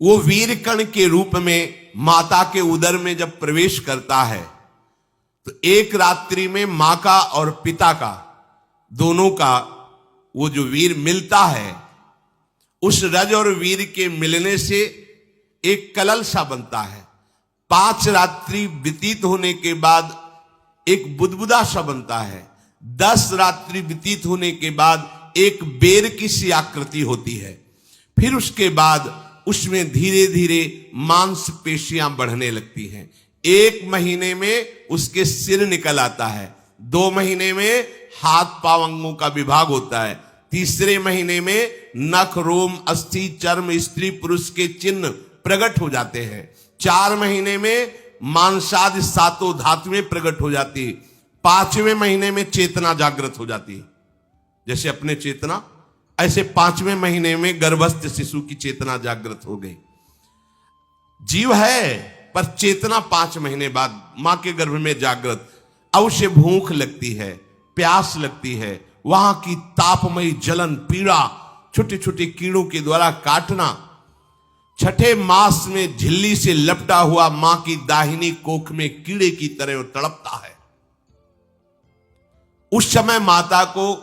वो वीर कण के रूप में माता के उदर में जब प्रवेश करता है तो एक रात्रि में मां का और पिता का, दोनों का वो जो वीर मिलता है, उस रज और वीर के मिलने से एक कलल सा बनता है। 5 रात्रि व्यतीत होने के बाद एक बुदबुदा सा बनता है। 10 रात्रि व्यतीत होने के बाद एक बेर की सी आकृति होती है। फिर उसके बाद उसमें धीरे धीरे मांसपेशियां बढ़ने लगती हैं। 1 महीने में उसके सिर निकल आता है। 2 महीने में हाथ पांव अंगों का विभाग होता है। तीसरे महीने में नख, रोम, अस्थि, चर्म, स्त्री पुरुष के चिन्ह प्रकट हो जाते हैं। 4 महीने में मांसादि 7 धातुएं प्रकट हो जाती है। 5वें महीने में चेतना जागृत हो जाती है। जैसे अपने चेतना, ऐसे 5वें महीने में गर्भस्थ शिशु की चेतना जागृत हो गई। जीव है पर चेतना 5 महीने बाद मां के गर्भ में जागृत। अब उसे भूख लगती है, प्यास लगती है, वहां की तापमयी जलन, पीड़ा, छोटे छोटे कीड़ों के द्वारा काटना। 6ठे मास में झिल्ली से लपटा हुआ मां की दाहिनी कोख में कीड़े की तरह तड़पता है। उस समय माता को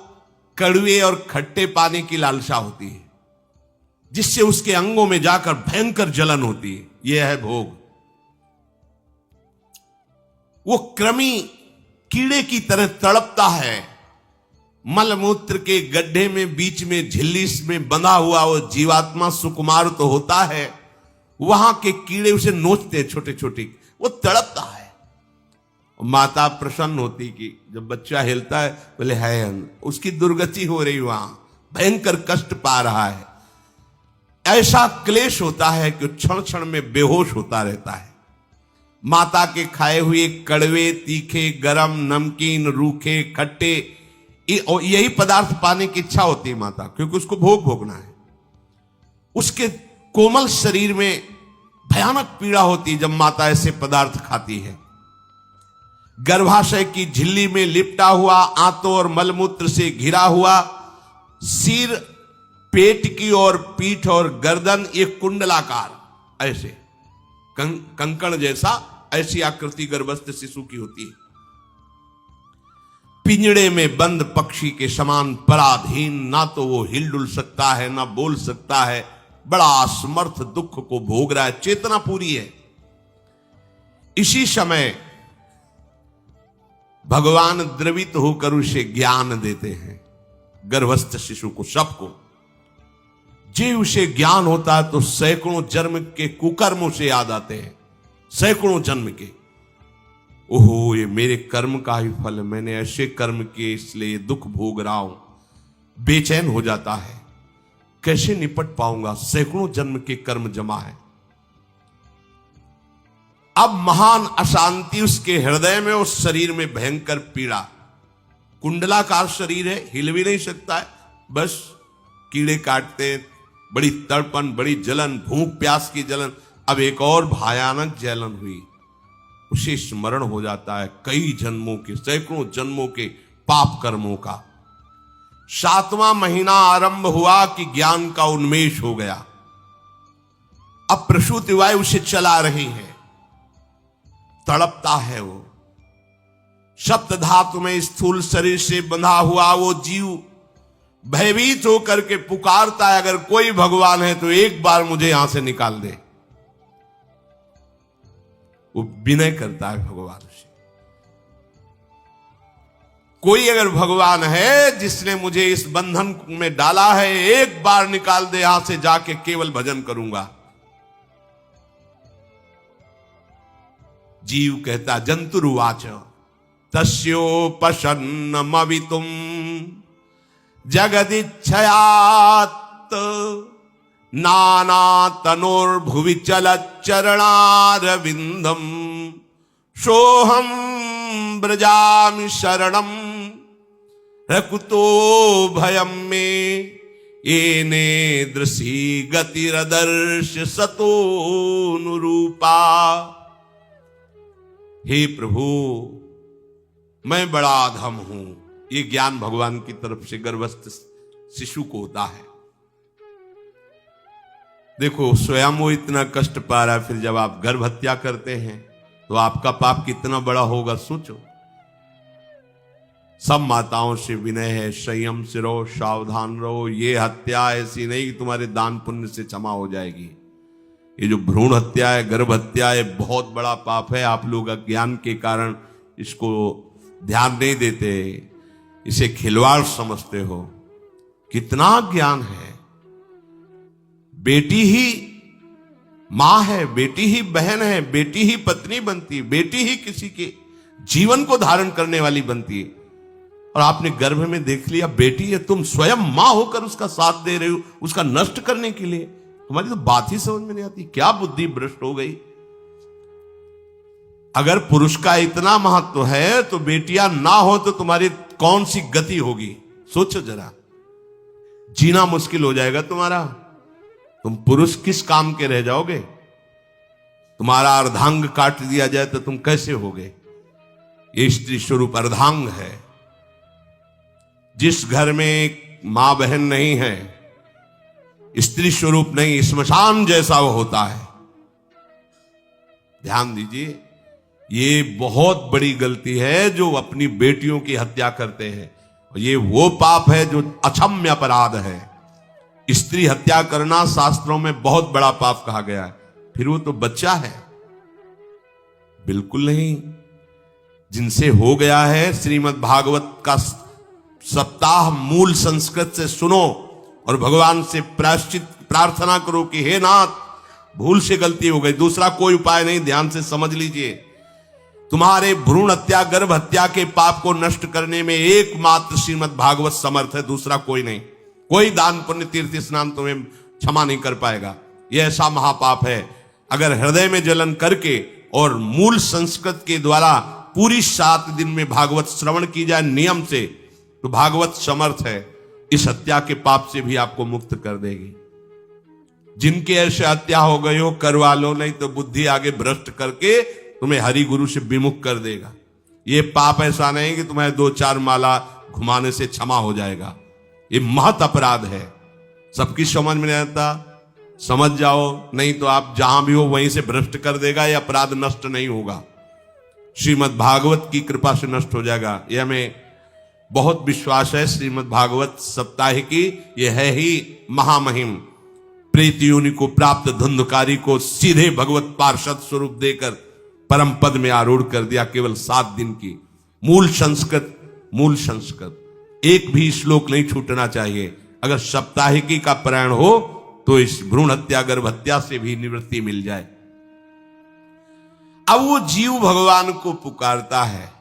कड़वे और खट्टे पानी की लालसा होती है, जिससे उसके अंगों में जाकर भयंकर जलन होती है। यह है भोग। वो कृमि कीड़े की तरह तड़पता है। मलमूत्र के गड्ढे में बीच में झिल्ली में बंधा हुआ वो जीवात्मा सुकुमार तो होता है, वहां के कीड़े उसे नोचते छोटे छोटे, वो तड़पता है। माता प्रसन्न होती कि जब बच्चा हिलता है, बोले है उसकी दुर्गति हो रही, वहां भयंकर कष्ट पा रहा है। ऐसा क्लेश होता है कि क्षण क्षण में बेहोश होता रहता है। माता के खाए हुए कड़वे, तीखे, गरम, नमकीन, रूखे, खट्टे, यही पदार्थ पाने की इच्छा होती है माता, क्योंकि उसको भोग भोगना है। उसके कोमल शरीर में भयानक पीड़ा होती है जब माता ऐसे पदार्थ खाती है। गर्भाशय की झिल्ली में लिपटा हुआ, आंतों और मलमूत्र से घिरा हुआ सिर, पेट की और पीठ और गर्दन एक कुंडलाकार, ऐसे कंकण जैसा, ऐसी आकृति गर्भस्थ शिशु की होती है। पिंजड़े में बंद पक्षी के समान पराधीन, ना तो वो हिलडुल सकता है ना बोल सकता है। बड़ा असमर्थ दुख को भोग रहा है। चेतना पूरी है। इसी समय भगवान द्रवित होकर उसे ज्ञान देते हैं, गर्भस्थ शिशु को, सबको। जे उसे ज्ञान होता है तो सैकड़ों जन्म के कुकर्मों से याद आते हैं, सैकड़ों जन्म के। ओहो, ये मेरे कर्म का ही फल है, मैंने ऐसे कर्म किए इसलिए दुख भोग रहा हूं। बेचैन हो जाता है, कैसे निपट पाऊंगा, सैकड़ों जन्म के कर्म जमा है। अब महान अशांति उसके हृदय में, उस शरीर में भयंकर पीड़ा। कुंडलाकार शरीर है, हिल भी नहीं सकता है, बस कीड़े काटते, बड़ी तड़पन, बड़ी जलन, भूख प्यास की जलन। अब एक और भयानक जलन हुई, उसे स्मरण हो जाता है कई जन्मों के, सैकड़ों जन्मों के पाप कर्मों का। 7वां महीना आरंभ हुआ कि ज्ञान का उन्मेष हो गया। अब प्रसूति वायु उसे चला रही है, तड़पता है वो। सप्त धातु में स्थूल शरीर से बंधा हुआ वो जीव भयभीत होकर के पुकारता है, अगर कोई भगवान है तो एक बार मुझे यहां से निकाल दे। वो विनय करता है भगवान से, कोई अगर भगवान है जिसने मुझे इस बंधन में डाला है, एक बार निकाल दे, यहां से जाके केवल भजन करूंगा। जीव कहता, जंतुरुवाच तस्योपशन्नमवितुम जगदिच्छयात् नाना तनोर्भुवि चलच्चरणारविंदम सोहम ब्रजामि शरणम रकुतो भयम में येने दृशी गतिरदर्श सतोनुरूपा। हे प्रभु, मैं बड़ा अधम हूं। ये ज्ञान भगवान की तरफ से गर्भस्थ शिशु को होता है। देखो स्वयं वो इतना कष्ट पा रहा है, फिर जब आप गर्भ हत्या करते हैं तो आपका पाप कितना बड़ा होगा सोचो। सब माताओं से विनय है, संयम से रहो, सावधान रहो। ये हत्या ऐसी नहीं कि तुम्हारे दान पुण्य से क्षमा हो जाएगी। ये जो भ्रूण हत्या है, गर्भ हत्या है, बहुत बड़ा पाप है। आप लोग अज्ञान के कारण इसको ध्यान नहीं देते, इसे खिलवाड़ समझते हो। कितना ज्ञान है। बेटी ही मां है, बेटी ही बहन है, बेटी ही पत्नी बनती है, बेटी ही किसी के जीवन को धारण करने वाली बनती है। और आपने गर्भ में देख लिया बेटी है, तुम स्वयं मां होकर उसका साथ दे रहे हो, उसका नष्ट करने के लिए। तुम्हारी तो बात ही समझ में नहीं आती, क्या बुद्धि भ्रष्ट हो गई। अगर पुरुष का इतना महत्व है तो बेटियां ना हो तो तुम्हारी कौन सी गति होगी, सोचो जरा। जीना मुश्किल हो जाएगा तुम्हारा। तुम पुरुष किस काम के रह जाओगे। तुम्हारा अर्धांग काट दिया जाए तो तुम कैसे होगे। ये स्त्री स्वरूप अर्धांग है। जिस घर में एक मां बहन नहीं है, स्त्री स्वरूप नहीं, श्मशान जैसा वो होता है। ध्यान दीजिए, ये बहुत बड़ी गलती है जो अपनी बेटियों की हत्या करते हैं। ये वो पाप है जो अक्षम्य अपराध है। स्त्री हत्या करना शास्त्रों में बहुत बड़ा पाप कहा गया है। फिर वो तो बच्चा है, बिल्कुल नहीं। जिनसे हो गया है, श्रीमद् भागवत का सप्ताह मूल संस्कृत से सुनो और भगवान से प्रायश्चित प्रार्थना करो कि हे नाथ, भूल से गलती हो गई, दूसरा कोई उपाय नहीं। ध्यान से समझ लीजिए, तुम्हारे भ्रूण हत्या गर्भ हत्या के पाप को नष्ट करने में एकमात्र श्रीमद् भागवत समर्थ है, दूसरा कोई नहीं। कोई दान पुण्य तीर्थ स्नान तुम्हें क्षमा नहीं कर पाएगा। यह ऐसा महापाप है। अगर हृदय में जलन करके और मूल संस्कृत के द्वारा पूरी 7 दिन में भागवत श्रवण की जाए नियम से, तो भागवत समर्थ है, इस हत्या के पाप से भी आपको मुक्त कर देगी। जिनके ऐसे हत्या हो गई हो करवा लो, नहीं तो बुद्धि आगे भ्रष्ट करके तुम्हें हरि गुरु से विमुख कर देगा। ये पाप ऐसा नहीं कि तुम्हें 2-4 माला घुमाने से क्षमा हो जाएगा। ये महत अपराध है। सबकी समझ में नहीं आता, समझ जाओ, नहीं तो आप जहां भी हो वहीं से भ्रष्ट कर देगा। ये अपराध नष्ट नहीं होगा, श्रीमद् भागवत की कृपा से नष्ट हो जाएगा। यह हमें बहुत विश्वास है। श्रीमद् भागवत सप्ताहिकी ये है ही महामहिम। प्रेत योनि को प्राप्त धुंधकारी को सीधे भगवत पार्षद स्वरूप देकर परम पद में आरूढ़ कर दिया। केवल 7 दिन की मूल संस्कृत एक भी श्लोक नहीं छूटना चाहिए। अगर सप्ताहिकी का पारायण हो तो इस भ्रूण हत्या गर्भ हत्या से भी निवृत्ति मिल जाए। अब वो जीव भगवान को पुकारता है,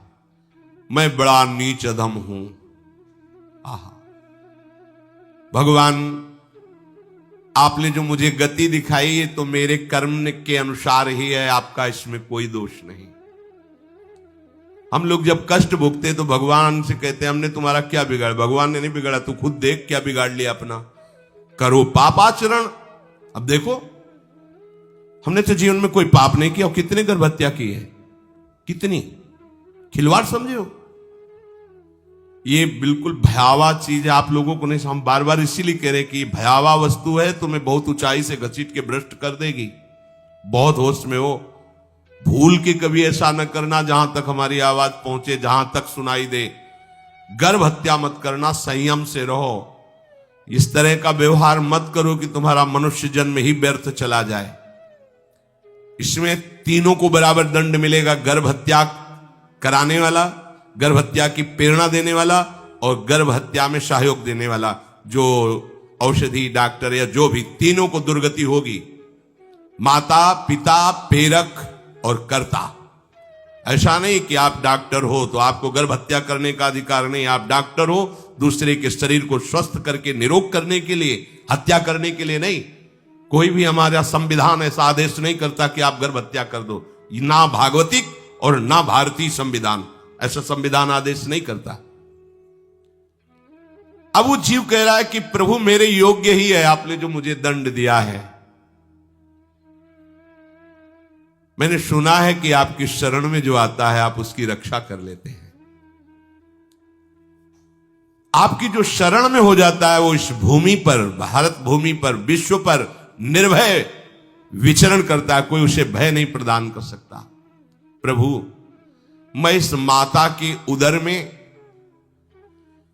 मैं बड़ा नीच अधम हूं। आहा, भगवान आपने जो मुझे गति दिखाई है तो मेरे कर्म के अनुसार ही है, आपका इसमें कोई दोष नहीं। हम लोग जब कष्ट भोगते तो भगवान से कहते हैं हमने तुम्हारा क्या बिगाड़ा। भगवान ने नहीं बिगाड़ा, तू खुद देख क्या बिगाड़ लिया अपना। करो पापाचरण। अब देखो, हमने तो जीवन में कोई पाप नहीं किया और कितने गर्भ हत्या की है, कितनी खिलवाड़ समझे हो। ये बिल्कुल भयावह चीज है, आप लोगों को नहीं। हम बार बार इसीलिए कह रहे कि भयावह वस्तु है, तुम्हें बहुत ऊंचाई से घसीट के भ्रष्ट कर देगी। बहुत होश में हो, भूल के कभी ऐसा न करना जहां तक हमारी आवाज पहुंचे, जहां तक सुनाई दे। गर्भ हत्या मत करना, संयम से रहो। इस तरह का व्यवहार मत करो कि तुम्हारा मनुष्य जन्म ही व्यर्थ चला जाए। इसमें तीनों को बराबर दंड मिलेगा, गर्भ हत्या कराने वाला, गर्भ हत्या की प्रेरणा देने वाला और गर्भ हत्या में सहयोग देने वाला। जो औषधि डॉक्टर या जो भी, तीनों को दुर्गति होगी। माता पिता प्रेरक और कर्ता। ऐसा नहीं कि आप डॉक्टर हो तो आपको गर्भ हत्या करने का अधिकार नहीं। आप डॉक्टर हो दूसरे के शरीर को स्वस्थ करके निरोग करने के लिए, हत्या करने के लिए नहीं। कोई भी हमारा संविधान ऐसा आदेश नहीं करता कि आप गर्भ हत्या कर दो। ना भागवतिक और ना भारतीय संविधान ऐसा संविधान आदेश नहीं करता। अब वो जीव कह रहा है कि प्रभु मेरे योग्य ही है, आपने जो मुझे दंड दिया है। मैंने सुना है कि आपकी शरण में जो आता है आप उसकी रक्षा कर लेते हैं। आपकी जो शरण में हो जाता है वो इस भूमि पर, भारत भूमि पर, विश्व पर निर्भय विचरण करता है, कोई उसे भय नहीं प्रदान कर सकता। प्रभु, मैं इस माता के उदर में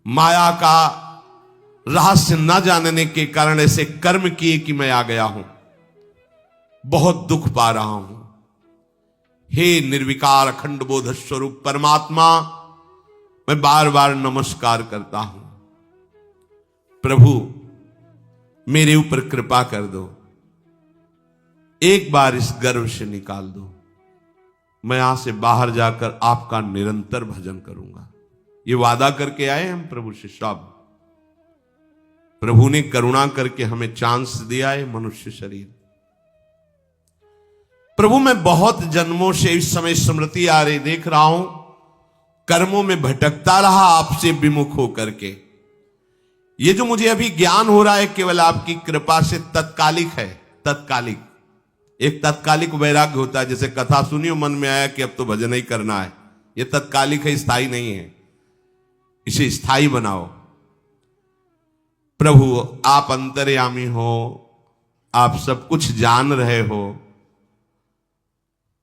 माया का रहस्य न जानने के कारण ऐसे कर्म किए कि मैं आ गया हूं, बहुत दुख पा रहा हूं। हे निर्विकार अखंड बोध स्वरूप परमात्मा, मैं बार बार नमस्कार करता हूं। प्रभु, मेरे ऊपर कृपा कर दो, एक बार इस गर्भ से निकाल दो। मैं यहां से बाहर जाकर आपका निरंतर भजन करूंगा। ये वादा करके आए हम प्रभु से सब। प्रभु ने करुणा करके हमें चांस दिया है मनुष्य शरीर। प्रभु, मैं बहुत जन्मों से इस समय स्मृति आ रही देख रहा हूं, कर्मों में भटकता रहा आपसे विमुख होकर के। ये जो मुझे अभी ज्ञान हो रहा है केवल आपकी कृपा से तत्कालिक है, तत्कालिक। एक तत्कालिक वैराग्य होता है, जैसे कथा सुनियो मन में आया कि अब तो भजन ही करना है, ये तत्कालिक है, स्थायी नहीं है। इसे स्थायी बनाओ। प्रभु, आप अंतर्यामी हो, आप सब कुछ जान रहे हो।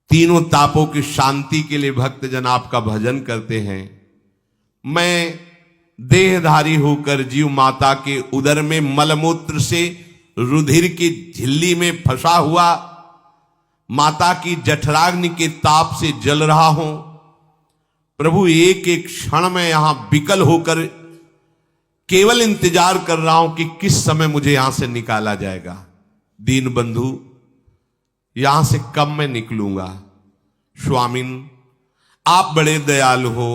तीनों तापों की शांति के लिए भक्तजन आपका भजन करते हैं। मैं देहधारी होकर जीव माता के उदर में मलमूत्र से रुधिर की झिल्ली में फंसा हुआ माता की जठराग्नि के ताप से जल रहा हूं। प्रभु, एक एक क्षण में यहां विकल होकर केवल इंतजार कर रहा हूं कि किस समय मुझे यहां से निकाला जाएगा। दीन बंधु, यहां से कब मैं निकलूंगा। स्वामिन, आप बड़े दयालु हो।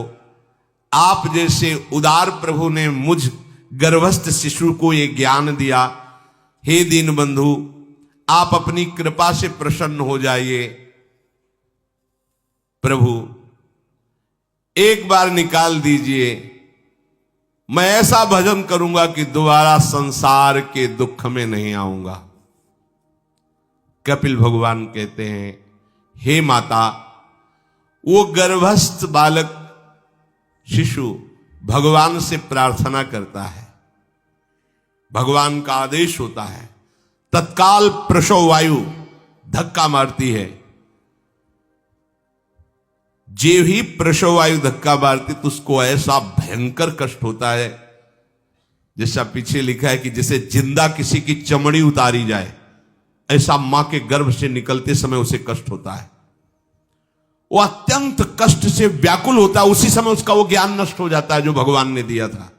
आप जैसे उदार प्रभु ने मुझ गर्भस्थ शिशु को ये ज्ञान दिया। हे दीन बंधु, आप अपनी कृपा से प्रसन्न हो जाइए। प्रभु, एक बार निकाल दीजिए। मैं ऐसा भजन करूंगा कि दोबारा संसार के दुख में नहीं आऊंगा। कपिल भगवान कहते हैं, हे माता, वो गर्भस्थ बालक शिशु भगवान से प्रार्थना करता है, भगवान का आदेश होता है, तत्काल प्रसव वायु धक्का मारती है। जे ही प्रसव वायु धक्का मारती तो उसको ऐसा भयंकर कष्ट होता है, जैसा पीछे लिखा है कि जैसे जिंदा किसी की चमड़ी उतारी जाए, ऐसा मां के गर्भ से निकलते समय उसे कष्ट होता है। वो अत्यंत कष्ट से व्याकुल होता है। उसी समय उसका वो ज्ञान नष्ट हो जाता है जो भगवान ने दिया था।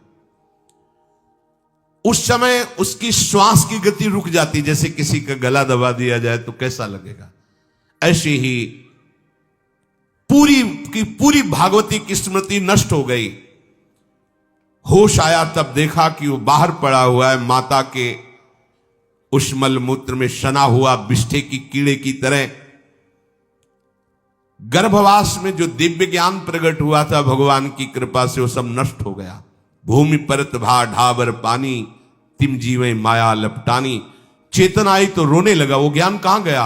उस समय उसकी श्वास की गति रुक जाती, जैसे किसी का गला दबा दिया जाए तो कैसा लगेगा। ऐसी ही पूरी की पूरी भागवती की स्मृति नष्ट हो गई। होश आया तब देखा कि वो बाहर पड़ा हुआ है, माता के उस मलमूत्र में सना हुआ बिष्ठे की कीड़े की तरह। गर्भवास में जो दिव्य ज्ञान प्रकट हुआ था भगवान की कृपा से, वो सब नष्ट हो गया। भूमि परत भा ढाबर पानी, तिम जीवे माया लपटानी। चेतन आई तो रोने लगा। वो ज्ञान कहां गया,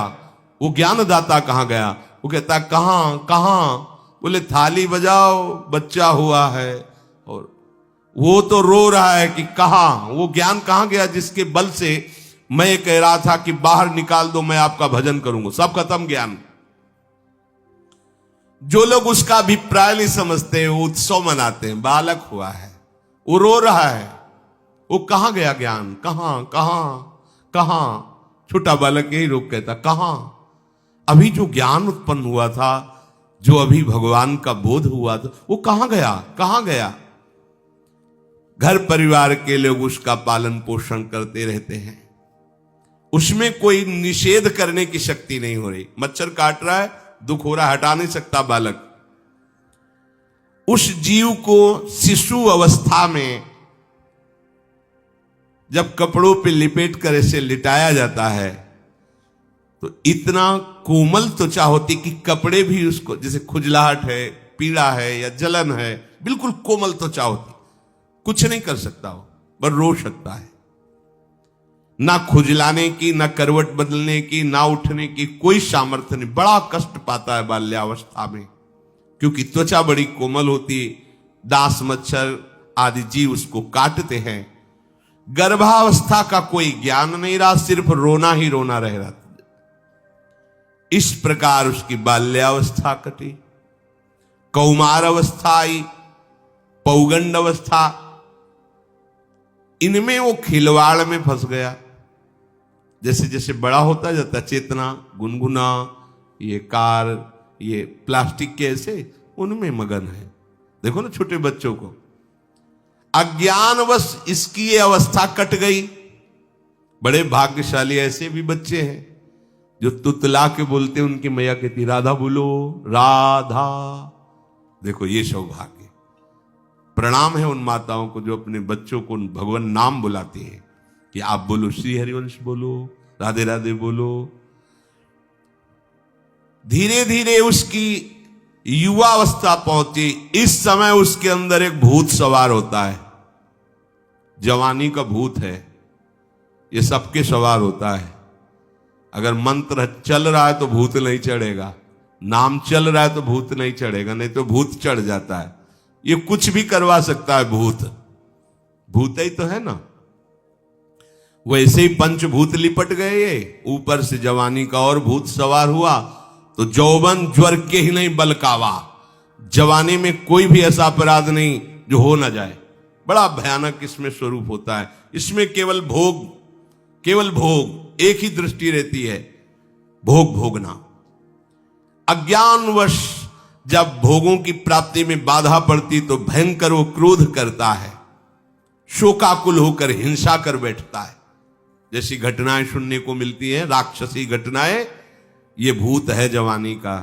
वो ज्ञानदाता कहां गया। वो कहता कहां कहां, बोले थाली बजाओ, बच्चा हुआ है। और वो तो रो रहा है कि कहां, वो ज्ञान कहां गया जिसके बल से मैं कह रहा था कि बाहर निकाल दो, मैं आपका भजन करूंगा। सब खत्म ज्ञान। जो लोग उसका अभिप्राय नहीं समझते, वो उत्सव मनाते हैं, बालक हुआ है, वो रो रहा है, वो कहां गया ज्ञान, कहां कहां कहां। छोटा बालक यही रोक कहता कहां। अभी जो ज्ञान उत्पन्न हुआ था, जो अभी भगवान का बोध हुआ था, वो कहां गया, कहां गया। घर परिवार के लोग उसका पालन पोषण करते रहते हैं, उसमें कोई निषेध करने की शक्ति नहीं हो रही। मच्छर काट रहा है, दुख हो रहा है, हटा नहीं सकता बालक। उस जीव को शिशु अवस्था में जब कपड़ों पे लिपेट कर ऐसे लिटाया जाता है तो इतना कोमल त्वचा होती कि कपड़े भी उसको, जैसे खुजलाहट है, पीड़ा है या जलन है, बिल्कुल कोमल त्वचा होती, कुछ नहीं कर सकता हो, बस रो सकता है। ना खुजलाने की, ना करवट बदलने की, ना उठने की कोई सामर्थ्य नहीं। बड़ा कष्ट पाता है बाल्यावस्था में, क्योंकि त्वचा बड़ी कोमल होती, दास मच्छर आदि जीव उसको काटते हैं। गर्भावस्था का कोई ज्ञान नहीं रहा, सिर्फ रोना ही रोना रह रहा था। इस प्रकार उसकी बाल्यावस्था कटी, कौमार अवस्था आई, पौगंड अवस्था, इनमें वो खिलवाड़ में फंस गया। जैसे जैसे बड़ा होता जाता, चेतना, गुनगुना, ये कार, ये प्लास्टिक के ऐसे उनमें मगन है। देखो ना छोटे बच्चों को, अज्ञानवश इसकी ये अवस्था कट गई। बड़े भाग्यशाली ऐसे भी बच्चे हैं जो तुतला के बोलते, उनकी मैया कहती राधा बोलो, राधा। देखो ये सौभाग्य, प्रणाम है उन माताओं को जो अपने बच्चों को भगवान नाम बुलाती हैं कि आप बोलो, श्री हरिवंश बोलो, राधे राधे बोलो। धीरे धीरे उसकी युवावस्था पहुंची। इस समय उसके अंदर एक भूत सवार होता है। जवानी का भूत है, ये सबके सवार होता है। अगर मंत्र चल रहा है तो भूत नहीं चढ़ेगा, नाम चल रहा है तो भूत नहीं चढ़ेगा, नहीं तो भूत चढ़ जाता है। ये कुछ भी करवा सकता है भूत, भूत ही तो है ना। वैसे ही पंचभूत लिपट गए, ये ऊपर से जवानी का और भूत सवार हुआ तो जौवन ज्वर के ही नहीं बलकावा। जवानी में कोई भी ऐसा अपराध नहीं जो हो ना जाए। बड़ा भयानक इसमें स्वरूप होता है। इसमें केवल भोग, केवल भोग, एक ही दृष्टि रहती है, भोग भोगना। अज्ञानवश जब भोगों की प्राप्ति में बाधा पड़ती तो भयंकर वो क्रोध करता है, शोकाकुल होकर हिंसा कर बैठता है। जैसी घटनाएं सुनने को मिलती हैं, राक्षसी घटनाएं, ये भूत है जवानी का।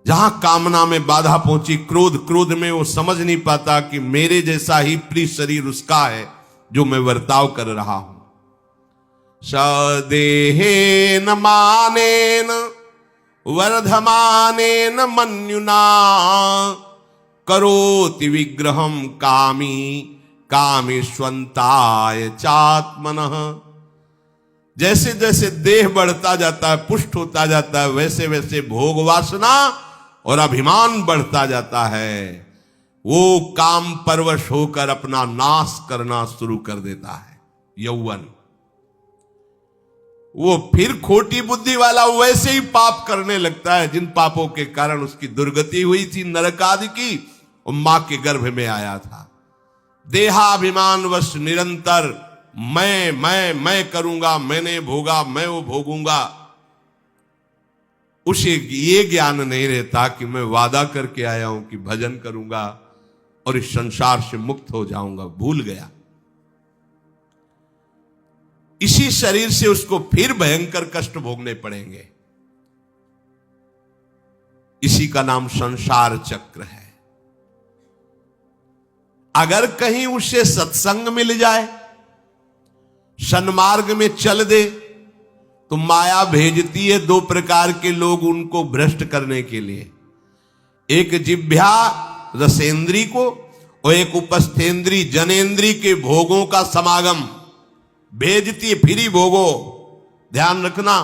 जहां कामना में बाधा पहुंची, क्रोध, क्रोध में वो समझ नहीं पाता कि मेरे जैसा ही प्रिय शरीर उसका है जो मैं वर्ताव कर रहा हूं। सदेहेन मानेन वर्धमानेन मन्युना करोति विग्रहम कामी कामेष्वंताय चात्मनः। जैसे जैसे देह बढ़ता जाता है, पुष्ट होता जाता है, वैसे वैसे भोग वासना और अभिमान बढ़ता जाता है। वो काम परवश होकर अपना नाश करना शुरू कर देता है। यौवन, वो फिर खोटी बुद्धि वाला वैसे ही पाप करने लगता है जिन पापों के कारण उसकी दुर्गति हुई थी, नरक आदि की, और मां के गर्भ में आया था। देहाभिमान वश निरंतर मैं करूंगा, मैंने भोगा, मैं वो भोगूंगा। उसे ये ज्ञान नहीं रहता कि मैं वादा करके आया हूं कि भजन करूंगा और इस संसार से मुक्त हो जाऊंगा। भूल गया। इसी शरीर से उसको फिर भयंकर कष्ट भोगने पड़ेंगे। इसी का नाम संसार चक्र है। अगर कहीं उसे सत्संग मिल जाए, सन्मार्ग में चल दे, तो माया भेजती है दो प्रकार के लोग उनको भ्रष्ट करने के लिए। एक जिह्वा रसेंद्री को और एक उपस्थेंद्री जनेंद्री के भोगों का समागम भेजती है। फिर ही भोगो। ध्यान रखना,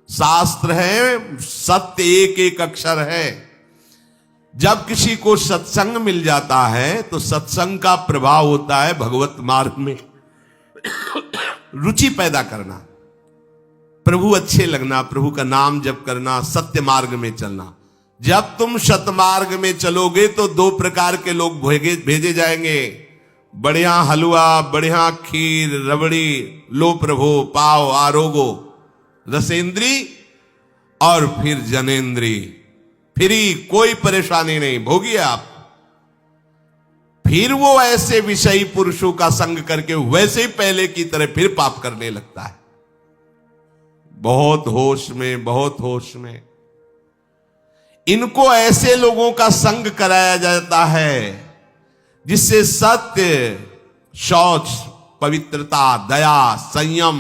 शास्त्र है, सत्य एक एक अक्षर है। जब किसी को सत्संग मिल जाता है तो सत्संग का प्रभाव होता है भगवत मार्ग में रुचि पैदा करना, प्रभु अच्छे लगना, प्रभु का नाम जप करना, सत्य मार्ग में चलना। जब तुम सतमार्ग में चलोगे तो दो प्रकार के लोग भेजे जाएंगे। बढ़िया हलवा, बढ़िया खीर, रबड़ी, लो प्रभु, पाओ, आरोगो, रसेंद्री, और फिर जनेंद्री। फ्री, कोई परेशानी नहीं, भोगिए आप। फिर वो ऐसे विषयी पुरुषों का संग करके वैसे ही पहले की तरह फिर पाप करने लगता है। बहुत होश में, बहुत होश में। इनको ऐसे लोगों का संग कराया जाता है जिससे सत्य, शौच, पवित्रता, दया, संयम,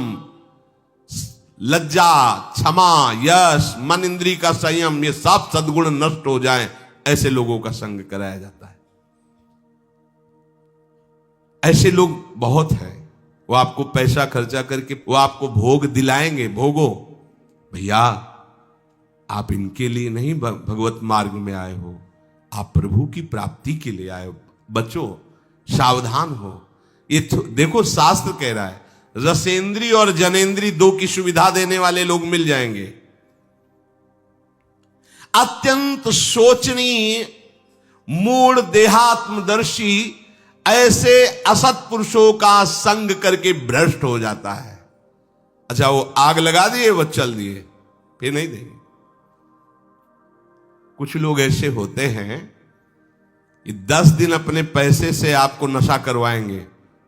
लज्जा, क्षमा, यश, मन इंद्री का संयम, ये सब सद्गुण नष्ट हो जाएं, ऐसे लोगों का संग कराया जाता है। ऐसे लोग बहुत हैं। वो आपको पैसा खर्चा करके वो आपको भोग दिलाएंगे। भोगो भैया, आप इनके लिए नहीं भगवत मार्ग में आए हो, आप प्रभु की प्राप्ति के लिए आए हो। बचो, सावधान हो। ये देखो शास्त्र कह रहा है, रसेंद्री और जनेंद्री दो की सुविधा देने वाले लोग मिल जाएंगे। अत्यंत सोचनीय मूढ़ देहात्मदर्शी ऐसे असत पुरुषों का संग करके भ्रष्ट हो जाता है। अच्छा, वो आग लगा दिए, वो चल दिए, फिर नहीं देंगे। कुछ लोग ऐसे होते हैं, ये 10 दिन अपने पैसे से आपको नशा करवाएंगे,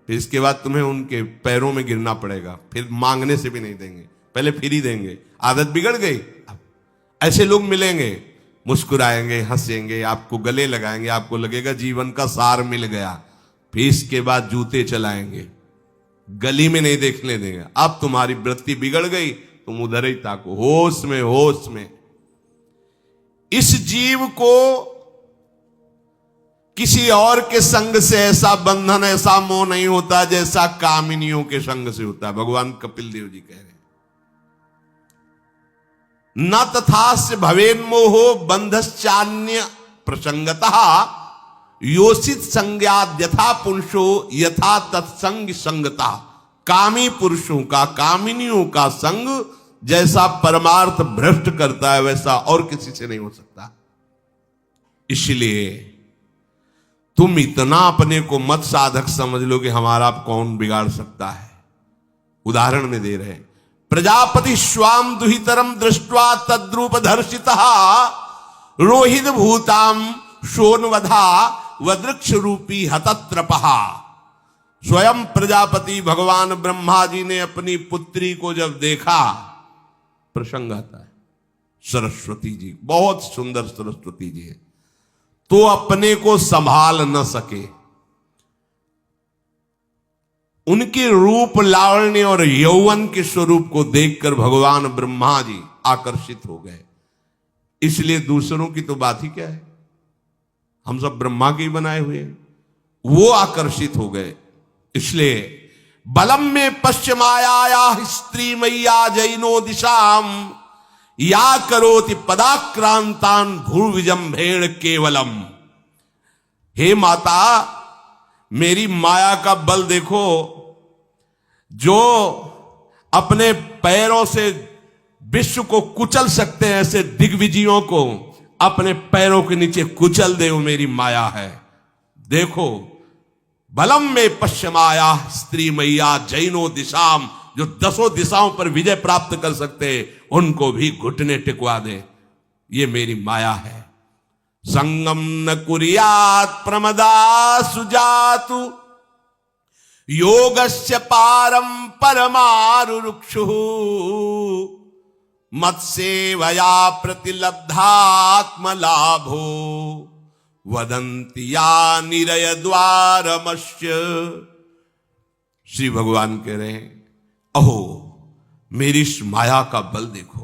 फिर इसके बाद तुम्हें उनके पैरों में गिरना पड़ेगा, फिर मांगने से भी नहीं देंगे, पहले फिर ही देंगे। आदत बिगड़ गई। ऐसे लोग मिलेंगे, मुस्कुराएंगे, हंसेंगे, आपको गले लगाएंगे, आपको लगेगा जीवन का सार मिल गया, फिर इसके बाद जूते चलाएंगे, गली में नहीं देखने देंगे। अब तुम्हारी वृत्ति बिगड़ गई, तुम उधर ही ताको, होश में होश में। इस जीव को किसी और के संग से ऐसा बंधन, ऐसा मोह नहीं होता जैसा कामिनियों के संग से होता है। भगवान कपिल देव जी कह रहे हैं, न तथास्य भवेन्मोहो बंधश्चान्य प्रसंगतः योषित संज्ञात यथा पुरुषो यथा तत्संग संगता। कामी पुरुषों का, कामिनियों का संग जैसा परमार्थ भ्रष्ट करता है, वैसा और किसी से नहीं हो सकता। इसलिए तुम इतना अपने को मत साधक समझ लो कि हमारा कौन बिगाड़ सकता है। उदाहरण में दे रहे हैं, प्रजापति स्वाम दुहितरम दृष्ट्वा तद्रूप धर्षितः रोहित भूताम शोनवधा वृक्ष रूपी हतत्रपहा। स्वयं प्रजापति भगवान ब्रह्मा जी ने अपनी पुत्री को जब देखा, प्रसंग आता है, सरस्वती जी, बहुत सुंदर सरस्वती जी है, तो अपने को संभाल न सके। उनके रूप लावण्य और यौवन के स्वरूप को देखकर भगवान ब्रह्मा जी आकर्षित हो गए। इसलिए दूसरों की तो बात ही क्या है, हम सब ब्रह्मा के ही बनाए हुए हैं, वो आकर्षित हो गए। इसलिए बलम में पश्चिमाया स्त्री मैया जैनो दिशाम या करोति पदाक्रांतान भूर्विजंभेण केवलम। हे माता, मेरी माया का बल देखो, जो अपने पैरों से विश्व को कुचल सकते हैं, ऐसे दिग्विजयों को अपने पैरों के नीचे कुचल दे, वो मेरी माया है। देखो, बलम में पश्चिमाया स्त्री मैया जैनो दिशाम, जो 10 दिशाओं पर विजय प्राप्त कर सकते, उनको भी घुटने टिकवा दे, ये मेरी माया है। संगम न कुर्यात् प्रमदा सुजातु योगस्य पारम परमारुरुक्षु मत्सेवया प्रतिलब्धात्म लाभो वदंति या निरय द्वारमस्य। श्री भगवान कह रहे हैं, अहो मेरी इस माया का बल देखो।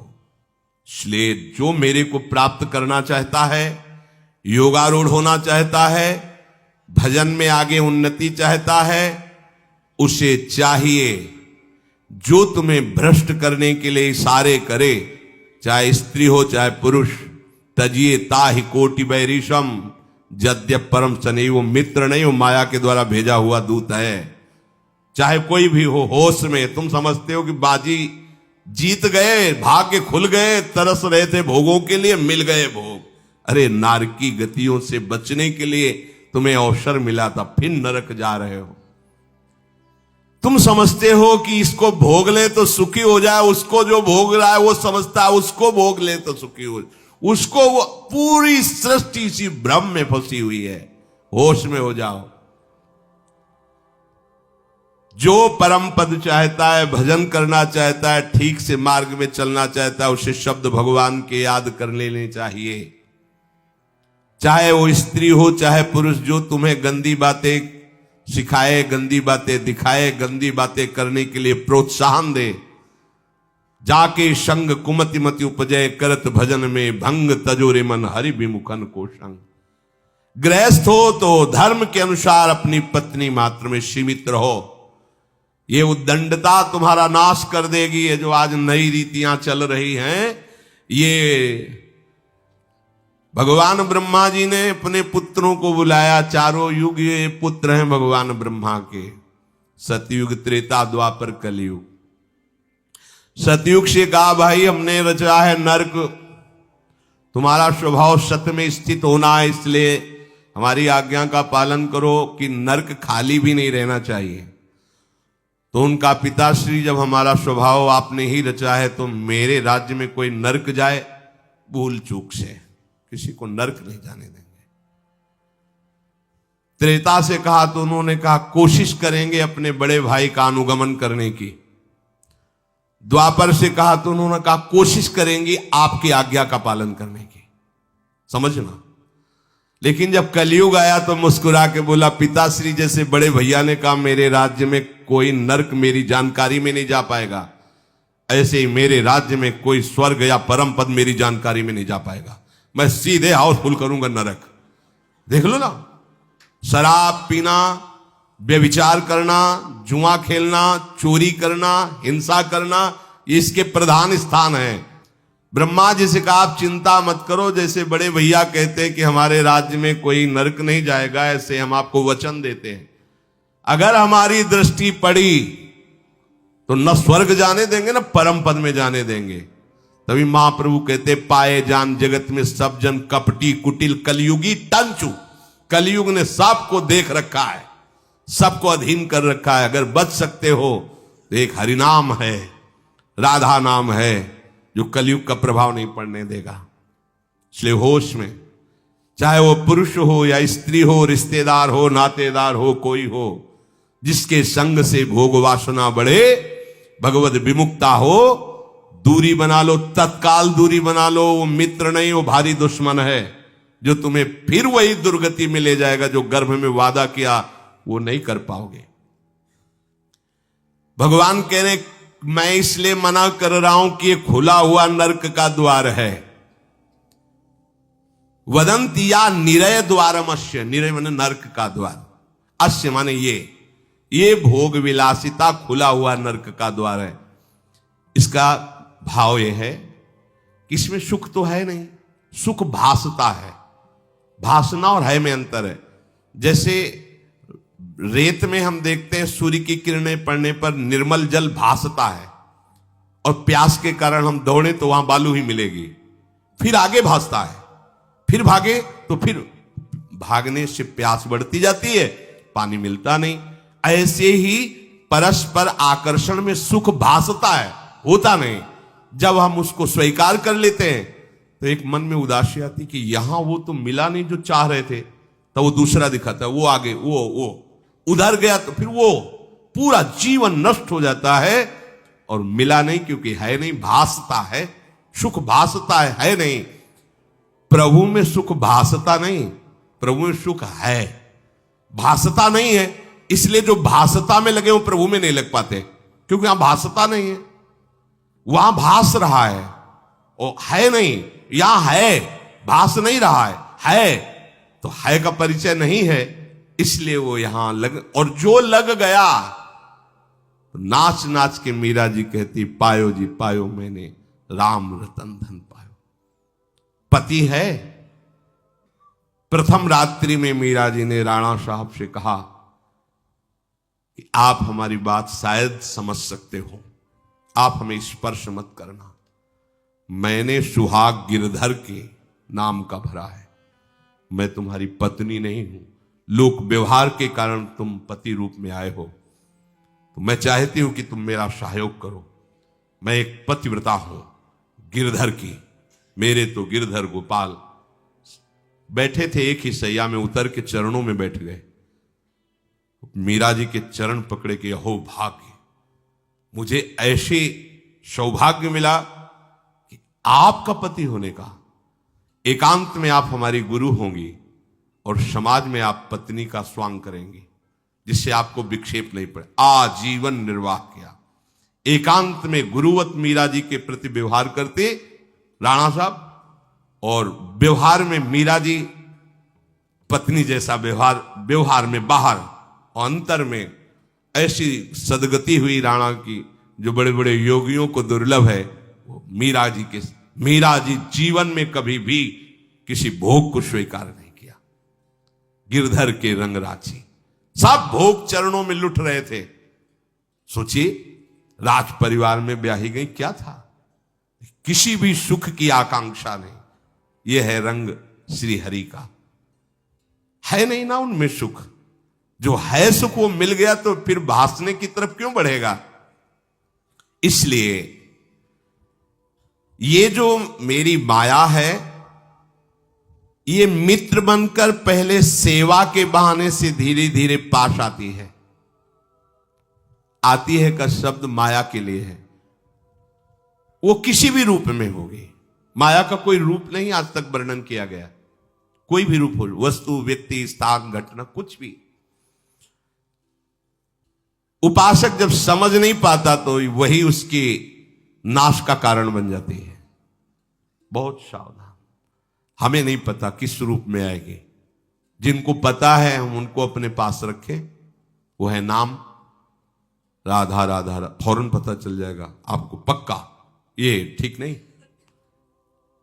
इसलिए जो मेरे को प्राप्त करना चाहता है, योगारूढ़ होना चाहता है, भजन में आगे उन्नति चाहता है, उसे चाहिए जो तुम्हें भ्रष्ट करने के लिए इशारे करे, चाहे स्त्री हो चाहे पुरुष। तजिए ताहि कोटि बैरिशम यद्यप परम सने, वो मित्र नहीं, वो माया के द्वारा भेजा हुआ दूत है। चाहे कोई भी हो, होश में तुम समझते हो कि बाजी जीत गए, भाग्य खुल गए, तरस रहे थे भोगों के लिए, मिल गए भोग। अरे नारकी गतियों से बचने के लिए तुम्हें अवसर मिला था, फिर नरक जा रहे हो। तुम समझते हो कि इसको भोग ले तो सुखी हो जाए, उसको जो भोग रहा है वो समझता है उसको भोग ले तो सुखी हो, उसको वो पूरी सृष्टि इसी भ्रम में फंसी हुई है। होश में हो जाओ। जो परम पद चाहता है, भजन करना चाहता है, ठीक से मार्ग में चलना चाहता है, उसे शब्द भगवान के याद कर लेने चाहिए। चाहे वो स्त्री हो चाहे पुरुष, जो तुम्हें गंदी बातें सिखाए, गंदी बातें दिखाए, गंदी बातें करने के लिए प्रोत्साहन दे, जाके संग कुमति मति उपजय करत भजन में भंग तजोरे मन हरि विमुखन को संग। गृहस्थ हो तो धर्म के अनुसार अपनी पत्नी मात्र में सीमित रहो। ये उद्दंडता तुम्हारा नाश कर देगी। ये जो आज नई रीतियां चल रही हैं, ये भगवान ब्रह्मा जी ने अपने पुत्रों को बुलाया। चारों युग ये पुत्र हैं भगवान ब्रह्मा के। सतयुग, त्रेता, द्वापर, कलयुग। सतयुग से कहा भाई हमने रचा है नरक, तुम्हारा स्वभाव सत्य में स्थित होना है, इसलिए हमारी आज्ञा का पालन करो कि नरक खाली भी नहीं रहना चाहिए। तो उनका पिताश्री, जब हमारा स्वभाव आपने ही रचा है तो मेरे राज्य में कोई नरक जाए, भूल चूक से किसी को नरक नहीं जाने देंगे। त्रेता से कहा तो उन्होंने कहा कोशिश करेंगे अपने बड़े भाई का अनुगमन करने की। द्वापर से कहा तो उन्होंने कहा कोशिश करेंगे आपकी आज्ञा का पालन करने की। समझना। लेकिन जब कलयुग आया तो मुस्कुरा के बोला, पिताश्री जैसे बड़े भैया ने कहा मेरे राज्य में कोई नरक मेरी जानकारी में नहीं जा पाएगा, ऐसे ही मेरे राज्य में कोई स्वर्ग या परम पद मेरी जानकारी में नहीं जा पाएगा। मैं सीधे हाउसफुल करूंगा नरक। देख लो ना, शराब पीना, व्यभिचार करना, जुआ खेलना, चोरी करना, हिंसा करना, ये इसके प्रधान स्थान है। ब्रह्मा जी से कहा आप चिंता मत करो, जैसे बड़े भैया कहते हैं कि हमारे राज्य में कोई नरक नहीं जाएगा, ऐसे हम आपको वचन देते हैं। अगर हमारी दृष्टि पड़ी तो न स्वर्ग जाने देंगे न परम पद में जाने देंगे। तभी महाप्रभु कहते पाए जान जगत में सब जन कपटी कुटिल कलयुगी टंचू। कलयुग ने सबको देख रखा है, सबको अधीन कर रखा है। अगर बच सकते हो तो एक हरिनाम है, राधा नाम है, जो कलयुग का प्रभाव नहीं पड़ने देगा। इसलिए होश में, चाहे वो पुरुष हो या स्त्री हो, रिश्तेदार हो, नातेदार हो, कोई हो, जिसके संग से भोग वासना बढ़े, भगवत विमुक्ता हो, दूरी बना लो, तत्काल दूरी बना लो। वो मित्र नहीं, वो भारी दुश्मन है, जो तुम्हें फिर वही दुर्गति में ले जाएगा जो गर्भ में वादा किया वो नहीं कर पाओगे। भगवान कह रहे मैं इसलिए मना कर रहा हूं कि ये खुला हुआ नरक का द्वार है। वदंती या निरय द्वारमस्य, निरय माने नरक का द्वार, अस्य माने ये भोग विलासिता खुला हुआ नरक का द्वार है। इसका भाव यह है कि इसमें सुख तो है नहीं, सुख भासता है। भासना और है में अंतर है। जैसे रेत में हम देखते हैं सूर्य की किरणें पड़ने पर निर्मल जल भासता है, और प्यास के कारण हम दौड़े तो वहां बालू ही मिलेगी, फिर आगे भासता है, फिर भागे तो फिर भागने से प्यास बढ़ती जाती है, पानी मिलता नहीं। ऐसे ही परस्पर आकर्षण में सुख भासता है, होता नहीं। जब हम उसको स्वीकार कर लेते हैं तो एक मन में उदासी आती कि यहां वो तो मिला नहीं जो चाह रहे थे, तो वो दूसरा दिखाता है, वो आगे, वो उधर गया तो फिर वो पूरा जीवन नष्ट हो जाता है। और मिला नहीं क्योंकि है नहीं, भासता है, सुख भासता है नहीं। प्रभु में सुख भासता नहीं, प्रभु में सुख है, भासता नहीं है। इसलिए जो भासता में लगे वो प्रभु में नहीं लग पाते, क्योंकि यहां भासता नहीं है, वहां भास रहा है, और है नहीं। यहां है, भास नहीं रहा है तो है का परिचय नहीं है, इसलिए वो यहां लग। और जो लग गया तो नाच नाच के मीरा जी कहती पायो जी पायो मैंने राम रतन धन पायो। पति है। प्रथम रात्रि में मीरा जी ने राणा साहब से कहा कि आप हमारी बात शायद समझ सकते हो, आप हमें स्पर्श मत करना। मैंने सुहाग गिरधर के नाम का भरा है, मैं तुम्हारी पत्नी नहीं हूं। लोक व्यवहार के कारण तुम पति रूप में आए हो, तो मैं चाहती हूं कि तुम मेरा सहयोग करो। मैं एक पतिव्रता हूं गिरधर की। मेरे तो गिरधर गोपाल बैठे थे एक ही सैया में, उतर के चरणों में बैठ गए। मीरा जी के चरण पकड़े के अहो भाग्य, मुझे ऐसे सौभाग्य मिला कि आपका पति होने का। एकांत में आप हमारी गुरु होंगी और समाज में आप पत्नी का स्वांग करेंगी, जिससे आपको विक्षेप नहीं पड़े। आजीवन निर्वाह किया। एकांत में गुरुवत मीरा जी के प्रति व्यवहार करते राणा साहब, और व्यवहार में मीरा जी पत्नी जैसा व्यवहार में बाहर और अंतर में ऐसी सदगति हुई राणा की जो बड़े बड़े योगियों को दुर्लभ है। वो मीरा जी जीवन में कभी भी किसी भोग को स्वीकार नहीं किया। गिरधर के रंग राची, सब भोग चरणों में लुट रहे थे, सोचिए, राज परिवार में ब्याही गई, क्या था? किसी भी सुख की आकांक्षा नहीं। यह है रंग श्री हरि का। है नहीं ना उनमें सुख। जो है सुख वो मिल गया तो फिर भासने की तरफ क्यों बढ़ेगा? इसलिए ये जो मेरी माया है, ये मित्र बनकर पहले सेवा के बहाने से धीरे धीरे पास आती है। आती है का शब्द माया के लिए है। वो किसी भी रूप में होगी। माया का कोई रूप नहीं आज तक वर्णन किया गया। कोई भी रूप हो, वस्तु, व्यक्ति, स्थान, घटना, कुछ भी। उपासक जब समझ नहीं पाता तो वही उसके नाश का कारण बन जाती है। बहुत सावधान। हमें नहीं पता किस रूप में आएगी। जिनको पता है हम उनको अपने पास रखें। वो है नाम राधा राधा। फौरन पता चल जाएगा आपको पक्का। ये ठीक नहीं,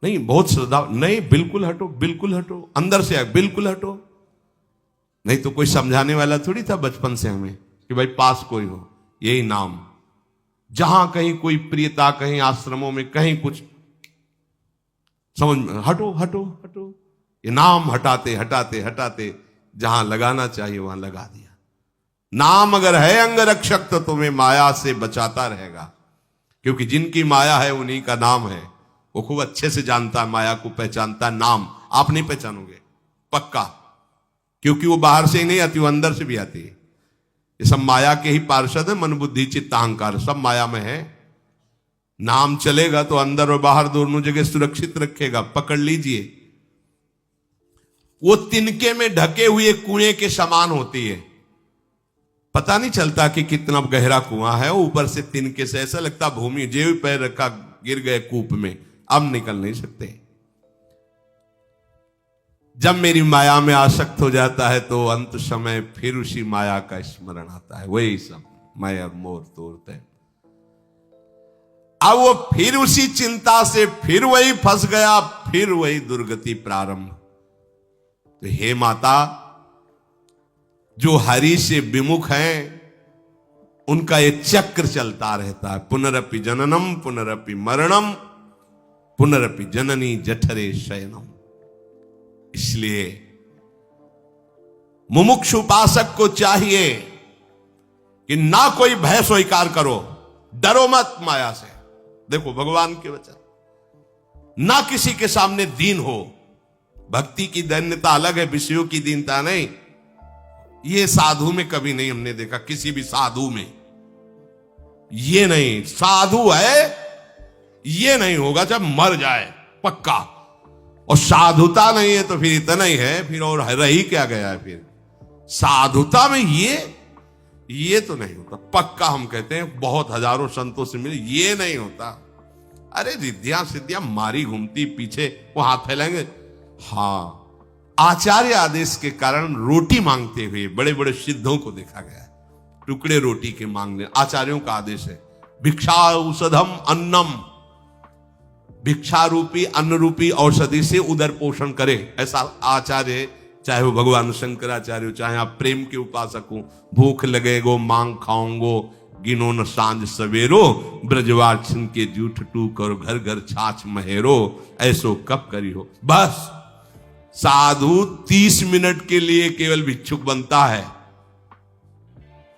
नहीं बहुत श्रद्धा नहीं। बिल्कुल हटो, बिल्कुल हटो, अंदर से आए, बिल्कुल हटो। नहीं तो कोई समझाने वाला थोड़ी था बचपन से हमें कि भाई पास कोई हो, यही नाम। जहां कहीं कोई प्रियता, कहीं आश्रमों में, कहीं कुछ समझ में, हटो हटो हटो। ये नाम हटाते हटाते हटाते जहां लगाना चाहिए वहां लगा दिया। नाम अगर है अंगरक्षक तो तुम्हें माया से बचाता रहेगा। क्योंकि जिनकी माया है उन्हीं का नाम है। वो खूब अच्छे से जानता है, माया को पहचानता है। नाम आप नहीं पहचानोगे पक्का, क्योंकि वो बाहर से ही नहीं आती, वो अंदर से भी आती है। ये सब माया के ही पार्षद है। मन बुद्धि चित्त अहंकार सब माया में है। नाम चलेगा तो अंदर और बाहर दोनों जगह सुरक्षित रखेगा। पकड़ लीजिए। वो तिनके में ढके हुए कुएं के समान होती है। पता नहीं चलता कि कितना गहरा कुआं है। ऊपर से तिनके से ऐसा लगता भूमि, जेब पैर रखा गिर गए कूप में, अब निकल नहीं सकते। जब मेरी माया में आसक्त हो जाता है तो अंत समय फिर उसी माया का स्मरण आता है। वही सब मैं और मोर तोड़ते। अब वो फिर उसी चिंता से फिर वही फंस गया, फिर वही दुर्गति प्रारंभ। तो हे माता, जो हरि से विमुख हैं उनका ये चक्र चलता रहता है। पुनरपि जननम पुनरपि मरणम पुनरपि जननी जठरे शयनम। इसलिए मुमुक्षु उपासक को चाहिए कि ना कोई भय स्वीकार करो, डरो मत माया से। देखो भगवान के वचन, ना किसी के सामने दीन हो। भक्ति की दैन्यता अलग है, विषयों की दीनता नहीं। ये साधु में कभी नहीं हमने देखा, किसी भी साधु में ये नहीं। साधु है ये नहीं होगा जब मर जाए पक्का। और साधुता नहीं है तो फिर इतना ही है, फिर और रही क्या गया है। फिर साधुता में ये तो नहीं होता पक्का। हम कहते हैं बहुत हजारों संतों से मिले, ये नहीं होता। अरे रिद्धियां सिद्धियां मारी घूमती पीछे, वो हाथ फैलाएंगे। हाँ, आचार्य आदेश के कारण रोटी मांगते हुए बड़े बड़े सिद्धों को देखा गया है। टुकड़े रोटी के मांगने, आचार्यों का आदेश है। भिक्षा औषधम अन्नम, भिक्षा रूपी अन्न रूपी औषधि से उदर पोषण करे, ऐसा आचार्य। चाहे वो भगवान शंकराचार्य हो, चाहे आप प्रेम के उपासक हो। भूख लगेगो मांग खाऊंगो, गिनो न सांझ सवेरो, ब्रजवाक्षन के जूठ टूक और घर घर छाछ महेरो, ऐसो कब करी हो। बस साधु 30 मिनट के लिए केवल भिक्षुक बनता है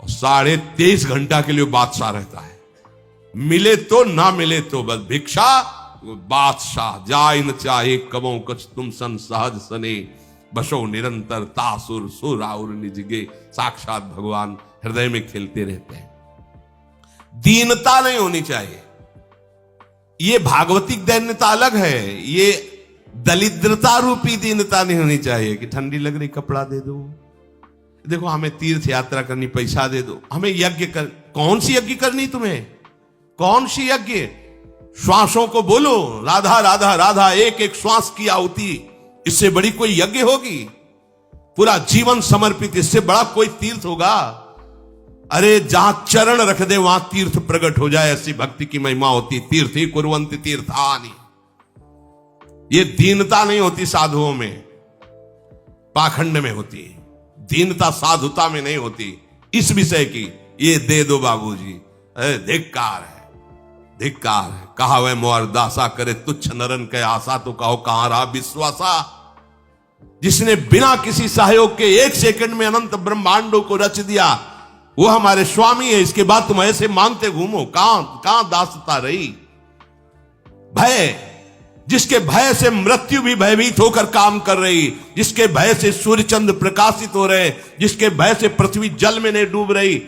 और 23.5 घंटा के लिए बादशाह रहता है। मिले तो ना मिले तो बस भिक्षा बादशाह। जाय न चाहे कबो कुछ तुम सन सहज सने, बसो निरंतर तासुर सुर और निजगे। साक्षात भगवान हृदय में खेलते रहते हैं। दीनता नहीं होनी चाहिए। ये भागवतिक दैन्यता अलग है। ये दलिद्रता रूपी दीनता नहीं होनी चाहिए कि ठंडी लग रही कपड़ा दे दो, देखो हमें तीर्थ यात्रा करनी पैसा दे दो, हमें यज्ञ कर। कौन सी यज्ञ करनी तुम्हें? कौन सी यज्ञ? श्वासों को बोलो राधा राधा राधा, एक एक श्वास की आहुति, इससे बड़ी कोई यज्ञ होगी? पूरा जीवन समर्पित, इससे बड़ा कोई तीर्थ होगा? अरे जहां चरण रख दे वहां तीर्थ प्रकट हो जाए, ऐसी भक्ति की महिमा होती। तीर्थ ही कुर्वन्ति तीर्थानि। ये दीनता नहीं होती साधुओं में, पाखंड में होती। दीनता साधुता में नहीं होती। इस विषय की ये दे दो बाबूजी। अरे धिक्कार है, धिक्कार है। कहा वह मोर दासा करे तुच्छ नरन के आशा, तो कहो कहां रहा विश्वासा। जिसने बिना किसी सहयोग के 1 सेकंड में अनंत ब्रह्मांडों को रच दिया, वो हमारे स्वामी है। इसके बाद तुम ऐसे मांगते घूमो, कहां दासता रही। भय, जिसके भय से मृत्यु भी भयभीत होकर काम कर रही, जिसके भय से सूर्य चंद्र प्रकाशित हो रहे, जिसके भय से पृथ्वी जल में नहीं डूब रही,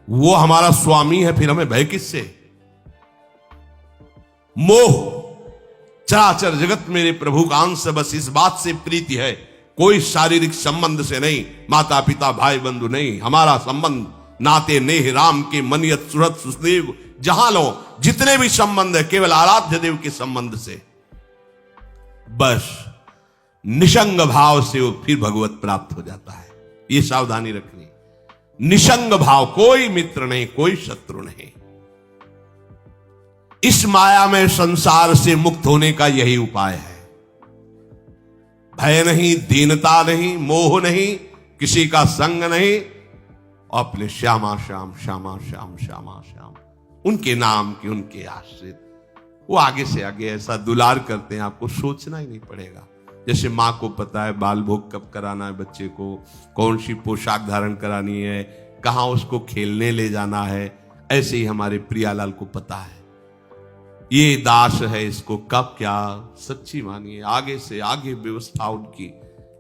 वो हमारा स्वामी है। फिर हमें भय किससे? मोह, चराचर जगत मेरे प्रभु का अंश, बस इस बात से प्रीति है। कोई शारीरिक संबंध से नहीं, माता पिता भाई बंधु नहीं, हमारा संबंध नाते नेह राम के मनियत सुरत सुदेव। जहां लो जितने भी संबंध है, केवल आराध्य देव के संबंध से। बस निसंग भाव से वो फिर भगवत प्राप्त हो जाता है। ये सावधानी रखनी। निसंग भाव, कोई मित्र नहीं, कोई शत्रु नहीं। इस माया में संसार से मुक्त होने का यही उपाय है। भय नहीं, दीनता नहीं, मोह नहीं, किसी का संग नहीं, अपने श्यामा श्याम श्यामा श्याम श्यामा श्याम, उनके नाम की, उनके आश्रित। वो आगे से आगे ऐसा दुलार करते हैं, आपको सोचना ही नहीं पड़ेगा। जैसे माँ को पता है बाल भोग कब कराना है बच्चे को, कौन सी पोशाक धारण करानी है, कहाँ उसको खेलने ले जाना है, ऐसे ही हमारे प्रियालाल को पता है ये दास है, इसको कब क्या। सच्ची मानिए, आगे से आगे व्यवस्था उनकी।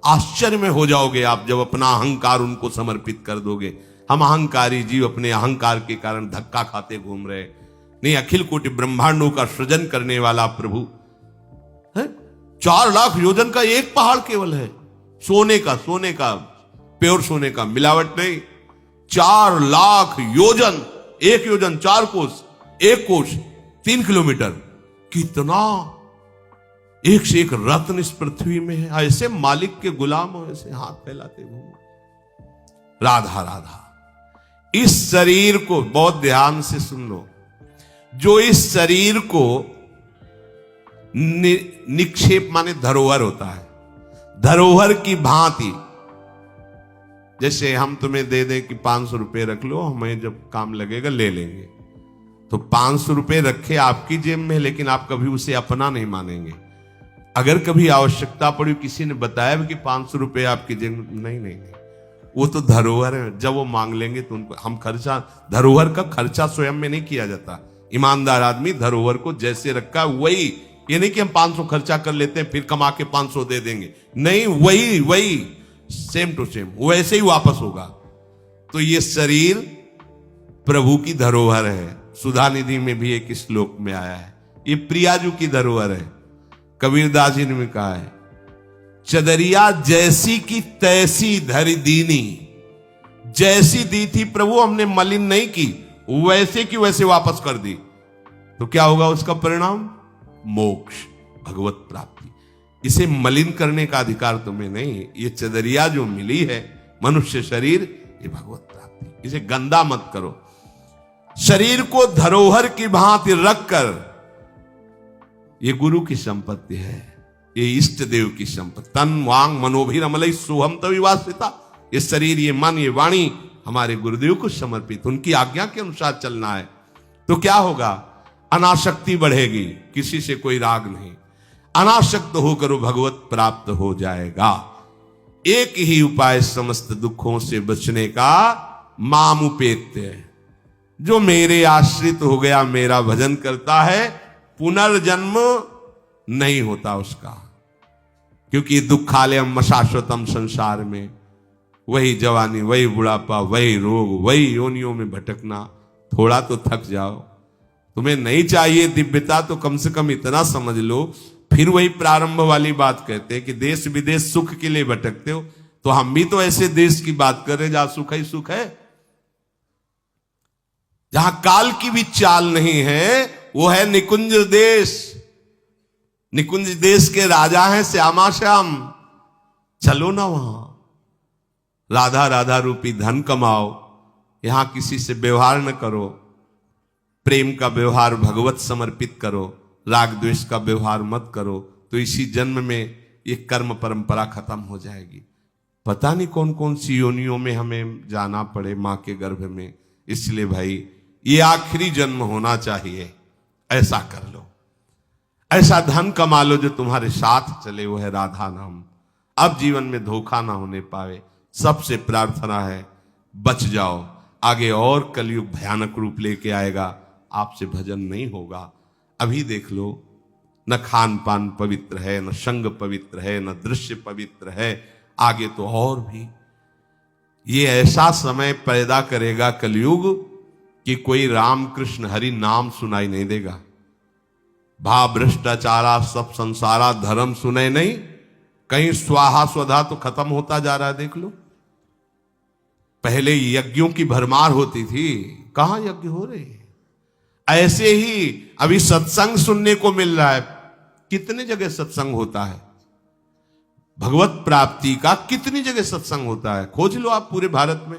आश्चर्य में हो जाओगे आप जब अपना अहंकार उनको समर्पित कर दोगे। हम अहंकारी जीव अपने अहंकार के कारण धक्का खाते घूम रहे। नहीं, अखिल कोटि ब्रह्मांडों का सृजन करने वाला प्रभु है। 4 लाख योजन का एक पहाड़ केवल है, सोने का प्योर सोने का, मिलावट नहीं। 4 लाख योजन, 1 योजन 4 कोस, 1 कोस 3 किलोमीटर। कितना एक से एक रत्न इस पृथ्वी में है। ऐसे मालिक के गुलाम हो, ऐसे हाथ फैलाते घूमो। राधा राधा। इस शरीर को बहुत ध्यान से सुन लो। जो इस शरीर को निक्षेप माने धरोहर होता है, धरोहर की भांति। जैसे हम तुम्हें दे दें कि 500 रुपए रख लो, हमें जब काम लगेगा ले लेंगे, तो 500 रुपए रखे आपकी जेब में, लेकिन आप कभी उसे अपना नहीं मानेंगे। अगर कभी आवश्यकता पड़ी, किसी ने बताया कि 500 रुपए आपकी जेब में, नहीं, वो तो धरोहर है। जब वो मांग लेंगे तो उनको हम खर्चा, धरोहर का खर्चा स्वयं में नहीं किया जाता। ईमानदार आदमी धरोहर को जैसे रखा वही, ये नहीं कि हम 500 खर्चा कर लेते हैं फिर कमा के 500 दे देंगे, नहीं, वही सेम टू सेम वैसे ही वापस होगा। तो ये शरीर प्रभु की धरोहर है। सुधा निधि में भी एक श्लोक में आया है, ये प्रियाजू की धरोहर है। कबीरदास जी ने कहा है, चदरिया जैसी की तैसी धरि दीनी। जैसी दी थी प्रभु, हमने मलिन नहीं की, वैसे की वैसे वापस कर दी। तो क्या होगा उसका परिणाम? मोक्ष, भगवत प्राप्ति। इसे मलिन करने का अधिकार तुम्हें नहीं। ये चदरिया जो मिली है, मनुष्य शरीर, ये भगवत प्राप्ति। इसे गंदा मत करो। शरीर को धरोहर की भांति रखकर, ये गुरु की संपत्ति है, ये इष्ट देव की संपत्ति। तन वांग मनोभिरमलई सोहम तविवासिता। ये शरीर, ये मन, ये वाणी हमारे गुरुदेव को समर्पित, उनकी आज्ञा के अनुसार चलना है। तो क्या होगा? अनासक्ति बढ़ेगी, किसी से कोई राग नहीं। अनासक्त होकर वो भगवत प्राप्त हो जाएगा। एक ही उपाय समस्त दुखों से बचने का, मामुपेत्य। जो मेरे आश्रित हो गया, मेरा भजन करता है, पुनर्जन्म नहीं होता उसका। क्योंकि दुखालयम शाश्वतम, संसार में वही जवानी, वही बुढ़ापा, वही रोग, वही योनियों में भटकना। थोड़ा तो थक जाओ। तुम्हें नहीं चाहिए दिव्यता, तो कम से कम इतना समझ लो। फिर वही प्रारंभ वाली बात कहते हैं कि देश विदेश सुख के लिए भटकते हो, तो हम भी तो ऐसे देश की बात कर रहे जहां सुख ही सुख है, जहां काल की भी चाल नहीं है। वो है निकुंज देश। निकुंज देश के राजा हैं श्यामा श्याम। चलो ना वहां, राधा राधा रूपी धन कमाओ। यहां किसी से व्यवहार न करो, प्रेम का व्यवहार भगवत समर्पित करो, राग द्वेष का व्यवहार मत करो। तो इसी जन्म में ये कर्म परंपरा खत्म हो जाएगी। पता नहीं कौन कौन सी योनियों में हमें जाना पड़े मां के गर्भ में, इसलिए भाई ये आखिरी जन्म होना चाहिए, ऐसा कर लो, ऐसा धन कमा लो जो तुम्हारे साथ चले, वो है राधा नाम। अब जीवन में धोखा ना होने पावे। सबसे प्रार्थना है बच जाओ, आगे और कलयुग भयानक रूप लेके आएगा, आपसे भजन नहीं होगा। अभी देख लो, न खान पान पवित्र है, न संग पवित्र है, न दृश्य पवित्र है, आगे तो और भी। ये ऐसा समय पैदा करेगा कलयुग कि कोई राम कृष्ण हरि नाम सुनाई नहीं देगा। भा भ्रष्टाचारा सब संसारा धर्म सुने नहीं, कहीं स्वाहा स्वधा तो खत्म होता जा रहा है। देख लो, पहले यज्ञों की भरमार होती थी, कहां यज्ञ हो रहे हैं। ऐसे ही अभी सत्संग सुनने को मिल रहा है, कितने जगह सत्संग होता है, भगवत प्राप्ति का कितनी जगह सत्संग होता है, खोज लो आप पूरे भारत में।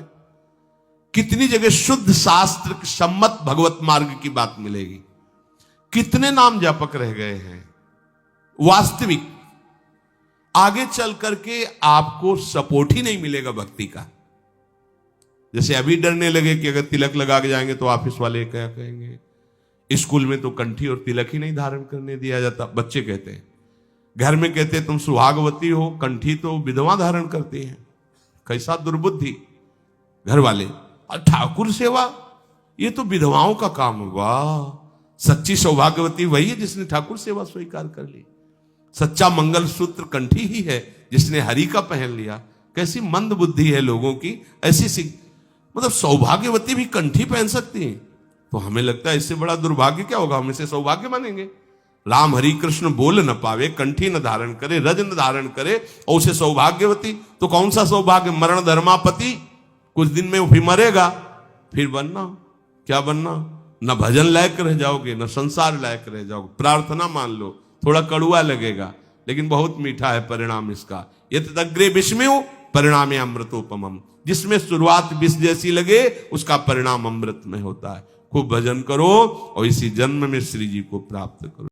कितनी जगह शुद्ध शास्त्र सम्मत भगवत मार्ग की बात मिलेगी। कितने नाम जापक रह गए हैं। वास्तविक आगे चल करके आपको सपोर्ट ही नहीं मिलेगा भक्ति का। जैसे अभी डरने लगे कि अगर तिलक लगा के जाएंगे तो ऑफिस वाले क्या कहेंगे, स्कूल में तो कंठी और तिलक ही नहीं धारण करने दिया जाता। बच्चे कहते हैं, घर में कहते हैं तुम सुहागवती हो, कंठी तो विधवा धारण करती हैं। कैसा दुर्बुद्धि घर वाले। और ठाकुर सेवा ये तो विधवाओं का काम होगा। सच्ची सौभाग्यवती वही है जिसने ठाकुर सेवा स्वीकार कर ली। सच्चा मंगल सूत्र कंठी ही है जिसने हरि का पहन लिया। कैसी मंद बुद्धि है लोगों की। ऐसी मतलब सौभाग्यवती भी कंठी पहन सकती है, तो हमें लगता है इससे बड़ा दुर्भाग्य क्या होगा, हम इसे सौभाग्य मानेंगे। राम हरि कृष्ण बोल न पावे, कंठी न धारण करे, रज न धारण करे और उसे सौभाग्यवती, तो कौन सा सौभाग्य। मरण धर्मापति, कुछ दिन में वो भी मरेगा, फिर बनना क्या बनना। न भजन लायक रह जाओगे, न संसार लायक रह जाओगे। प्रार्थना मान लो, थोड़ा कड़ुआ लगेगा लेकिन बहुत मीठा है परिणाम इसका। यत् अग्रे विस्मयो परिणामे अमृतोपमम। जिसमें शुरुआत विष जैसी लगे उसका परिणाम अमृत में होता है। खूब भजन करो और इसी जन्म में श्री जी को प्राप्त करो।